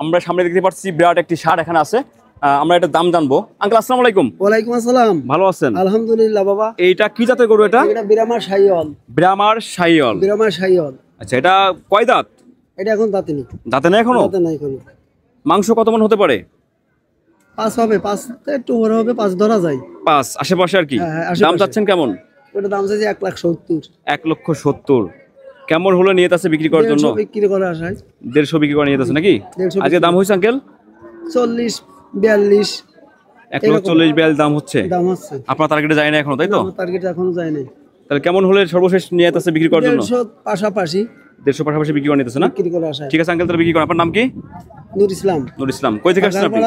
আমরা সামনে দেখতে পাচ্ছি বিরাট একটি ষাঁড় এখানে আছে। আমরা এটা দাম জানবো। আঙ্কেল আসসালামু আলাইকুম। ওয়ালাইকুম আসসালাম। ভালো আছেন? আলহামদুলিল্লাহ বাবা। এইটা কি জাতের গরু? এটা ব্রাহ্মার শাহিওয়াল। ব্রাহ্মার শাহিওয়াল। ব্রাহ্মার শাহিওয়াল। আচ্ছা, এটা কয় দাঁত? এটা এখন দাঁতে নেই। দাঁতে নেই এখনো? দাঁতে নাই এখনো। মাংস কত মণ হতে পারে? 5 হবে, 5 একটু বড় হবে, 5 ধরা যায়। 5 আশেপাশে আর কি। দাম যাচ্ছেন কেমন? ওটা দাম চাইছে 1,70,000। 1,70,000। কেমন হলো নিয়ে আছে বিক্রি করার জন্য? 150 বিক্রি করা আশায়। 150 বিক্রি করে নিয়ে আছে নাকি? আজকে দাম হইছে আঙ্কেল 40 42। 1,40,42 দাম হচ্ছে। দাম হচ্ছে। আপনার টার্গেটে যায় না এখনো, তাই তো? আমার টার্গেট এখনো যায় নাই। তাহলে কেমন হলে সর্বশেষ নিয়ে আছে বিক্রি করার জন্য? 150 পাশাপাশি। 150 পাশাপাশি বিক্রি করে নিতেছে না? বিক্রি করা আশায়। ঠিক আছে আঙ্কেল, তাহলে বিক্রি করেন। আপনার নাম কি? নূর ইসলাম। নূর ইসলাম। কই থেকে আসছেন আপনি?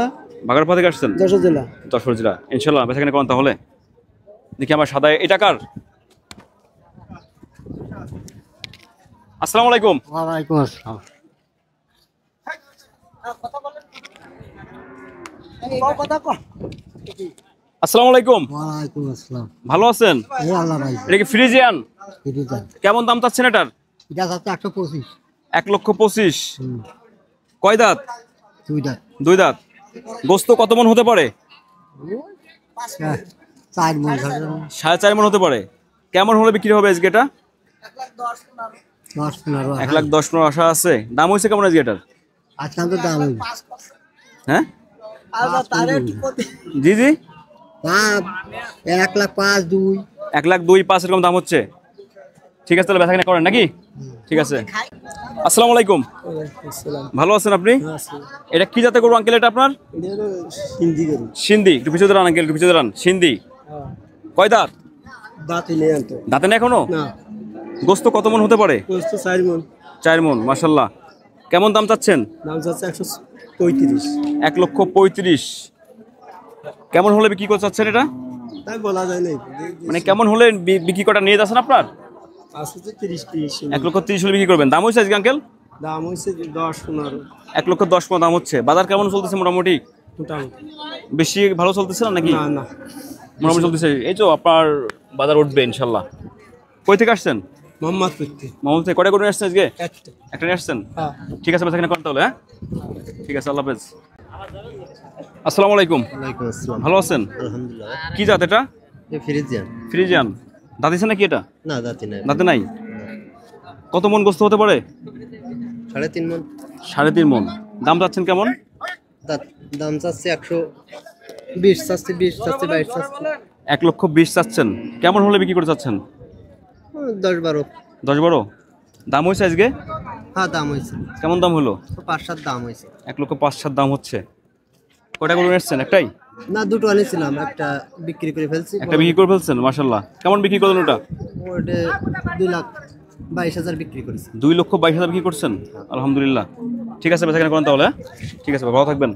ভাগাড়পাড়া থেকে আসছেন? যশোর জেলা। যশোর জেলা। ইনশাআল্লাহ বেচাকেনা করেন তাহলে। দেখি আমার সাদা এটা কার? আসসালামু আলাইকুম। ওয়ালাইকুম আসসালাম। আসসালামু আলাইকুম। ওয়ালাইকুম আসসালাম। ভালো আছেন? আল্লাহ ভাই। এটা কি ফ্রিজিয়ান? ফ্রিজিয়ান। কেমন দাম চাচ্ছেন এটার? এটা যাচ্ছে 125। 1,25,000। কয় দাঁত? 2 দাঁত। 2 দাঁত। গোস্ত কত মণ হতে পারে? 4 মণ। 4.5 মণ হতে পারে। কেমন হলে বিক্রি হবে আজকে এটা? 1,10,15। 1,10,15 আশা আছে। দাম হয়েছে কেমন আজকে এটার? আজকাল তো দাম হই। হ্যাঁ জি জি, 1,05,2। 1,02,5 এরকম দাম হচ্ছে। ঠিক আছে, তাহলে বেচাকেনা করেন নাকি? ঠিক আছে। আসসালামু আলাইকুম। ভালো আছেন আপনি? এটা কি জাতের গরু আঙ্কেল এটা আপনার? হিন্দি গরু। সিন্ধি। একটু পিছু দাঁড়ান আঙ্কেল, একটু পিছু দাঁড়ান। সিন্ধি। কয় দাঁত? দাঁতে নেই তো। দাঁতে নেই এখনো? না। গোস্ত কত মণ হতে পারে? গোস্ত 4 মণ। 4 মণ, মাশাআল্লাহ। কেমন দাম চাচ্ছেন? দাম যাচ্ছে 135। 1,35,000। কেমন হলে বিক্রি করতে চাচ্ছেন এটা? তাই বলা যায় না। মানে কেমন হলে বিক্রি করা নিয়ে যাচ্ছেন আপনার? আছে তো 30। 1,30,000 হলে বিক্রি করবেন। দাম হয়েছে আজকে আঙ্কেল? দাম হইছে 10-15। 1,10,15 দাম হচ্ছে। বাজার কেমন চলতেছে মোটামুটি? মোটামুটি। বেশি ভালো চলতেছে না নাকি? না না, মোটামুটি চলতেছে। এই তো আপনার বাজার উঠবে ইনশাল্লাহ। কই থেকে আসছেন? মোহাম্মদপুর থেকে। মোহাম্মদ থেকে। কয়টা করে নিয়ে আসছেন আজকে? একটা। নিয়ে আসছেন? হ্যাঁ। ঠিক আছে, বেচাকেনা করেন তাহলে। হ্যাঁ ঠিক আছে, আল্লাহ হাফেজ। আসসালামু আলাইকুম। ওয়ালাইকুম আসসালাম। ভালো আছেন? আলহামদুলিল্লাহ। কি জাত এটা? ফ্রিজিয়ান। ফ্রিজিয়ান। দাঁত দিছে নাকি এটা? না, দাঁতে নাই। দাঁতে নাই। কত মণ গোস্ত হতে পারে? 3.5 মণ। 3.5 মণ। দাম যাচ্ছেন কেমন? দাম চাচ্ছে 120 চাচ্ছে, 20 চাচ্ছে, 22 চাচ্ছে। 1,20,000 চাচ্ছেন। কেমন হলে বিক্রি করে চাচ্ছেন? 10-12। 10-12 দাম হয়েছে আজকে? হ্যাঁ, দাম হয়েছে। কেমন দাম হলো? 5-7 দাম হয়েছে। 1,05,000 দাম হচ্ছে। কয়টা করে এসছেন? একটাই? না, দুটো আনিছিলাম, একটা বিক্রি করে ফেলছি। একটা বিক্রি করে ফেলছেন, মাশাআল্লাহ। কেমন বিক্রি করলেন ওটা? ওটা 2,22,000 বিক্রি করেছি। 2,22,000 বিক্রি করছেন? আলহামদুলিল্লাহ। ঠিক আছে, বেচাকেনা করেন তাহলে। ঠিক আছে, ভালো থাকবেন।